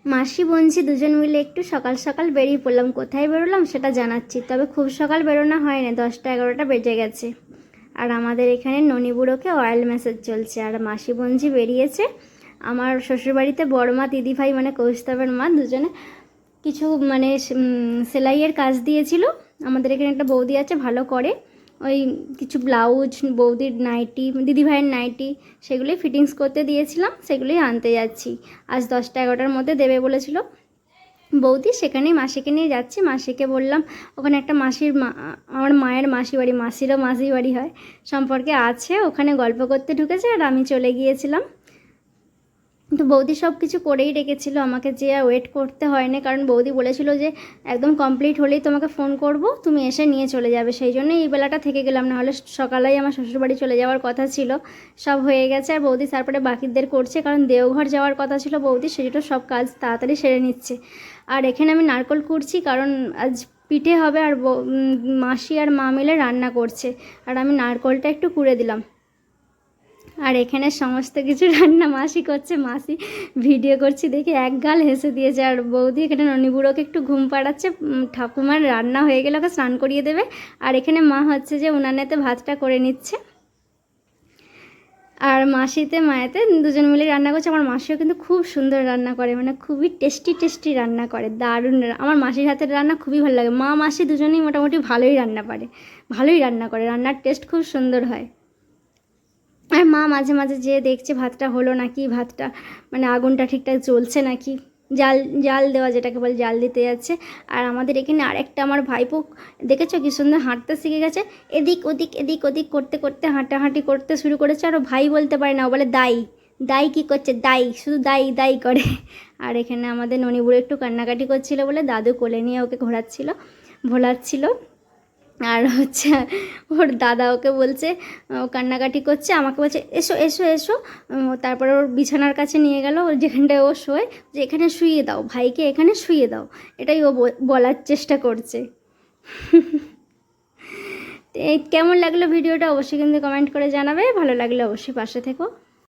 মাসি বোনঝি দুজন মিলে একটু সকাল সকাল বেরিয়ে পড়লাম। কোথায় বেরোলাম সেটা জানাচ্ছি, তবে খুব সকাল বেরোনো হয়নি, 10টা-11টা বেজে গেছে। আর আমাদের এখানে ননিবুড়োকে অয়েল ম্যাসাজ চলছে, আর মাসি বোনঝি বেরিয়েছে। আমার শ্বশুরবাড়িতে বড় মা দিদিভাই মানে কৌস্তবের মা দুজনে কিছু মানে সেলাইয়ের কাজ দিয়েছিল। আমাদের এখানে একটা বৌদি আছে, ভালো করে। ওই কিছু ব্লাউজ, বৌদির নাইটি, দিদিভাইয়ের নাইটি, সেগুলোই ফিটিংস করতে দিয়েছিলাম, সেগুলোই আনতে যাচ্ছি। আজ 10টা-11টার মধ্যে দেবে বলেছিল বৌদি, সেখানেই মাসিকে নিয়ে যাচ্ছি। মাসিকে বললাম ওখানে একটা মাসির আমার মায়ের মাসি বাড়ি, মাসিরও মাসি বাড়ি হয় সম্পর্কে আছে, ওখানে গল্প করতে ঢুকেছে, আর আমি চলে গিয়েছিলাম। তো বৌদি সব কিছু করেই রেখেছিল, আমাকে যে আর ওয়েট করতে হয়নি, কারণ বৌদি বলেছিল যে একদম কমপ্লিট হলেই তোমাকে ফোন করব, তুমি এসে নিয়ে চলে যাবে। সেই জন্যই এই বেলাটা থেকে গেলাম, নাহলে সকালেই আমার শ্বশুরবাড়ি চলে যাওয়ার কথা ছিল। সব হয়ে গেছে, আর বৌদি তারপরে বাকিদের করছে, কারণ দেওঘর যাওয়ার কথা ছিল বৌদি, সেটা সব কাজ তাড়াতাড়ি সেরে নিচ্ছে। আর এখানে আমি নারকোল কুড়ছি, কারণ আজ পিঠে হবে, আর মাসি আর মা মিলে রান্না করছে, আর আমি নারকোলটা একটু কুড়ে দিলাম। আর এখানে সমস্ত কিছু রান্না মাসি করছে, মাসি ভিডিও করছি দেখে এক গাল হেসে দিয়েছে। আর বৌদি এখানে ননিবুড়োকে একটু ঘুম পাড়াচ্ছে, ঠাকুমার রান্না হয়ে গেলে ওকে স্নান করিয়ে দেবে। আর এখানে মা হচ্ছে যে উনানেতে ভাতটা করে নিচ্ছে, আর মাসিতে মায়েতে দুজন মিলে রান্না করছে। আমার মাসিও কিন্তু খুব সুন্দর রান্না করে, মানে খুবই টেস্টি টেস্টি রান্না করে, দারুণ। আমার মাসির হাতের রান্না খুবই ভালো লাগে। মা মাসি দুজনেই মোটামুটি ভালোই রান্না পারে, ভালোই রান্না করে, রান্নার টেস্ট খুব সুন্দর হয়। আর মা মাঝে মাঝে যেয়ে দেখছে ভাতটা হলো নাকি, ভাতটা মানে আগুনটা ঠিকঠাক জ্বলছে নাকি, জাল জাল দেওয়া যেটাকে বলে, জাল দিতে যাচ্ছে। আর আমাদের এখানে আরেকটা আমার ভাইপো দেখেছো কি সুন্দর হাঁটতে শিখে গেছে, এদিক ওদিক এদিক ওদিক করতে করতে হাঁটাহাঁটি করতে শুরু করেছে। আর ও ভাই বলতে পারে না, ও বলে দাই। দাই কী করছে, দাই, শুধু দাই দাই করে। আর এখানে আমাদের ননিবুড়ো একটু কান্নাকাটি করছিল বলে দাদু কোলে নিয়ে ওকে ঘোরাচ্ছিল, ভোলাচ্ছিল। আর হচ্ছে ওর দাদা ওকে বলছে, ও কান্নাকাটি করছে, আমাকে বলছে এসো এসো এসো। তারপর ওর বিছানার কাছে নিয়ে গেল, যেখানটায় ও শোয়, যে এখানে শুইয়ে দাও ভাইকে, এখানে শুইয়ে দাও, এটাই ও বলার চেষ্টা করছে। কেমন লাগলো ভিডিওটা অবশ্যই কিন্তু কমেন্ট করে জানাবে, ভালো লাগলে অবশ্যই পাশে থেকো।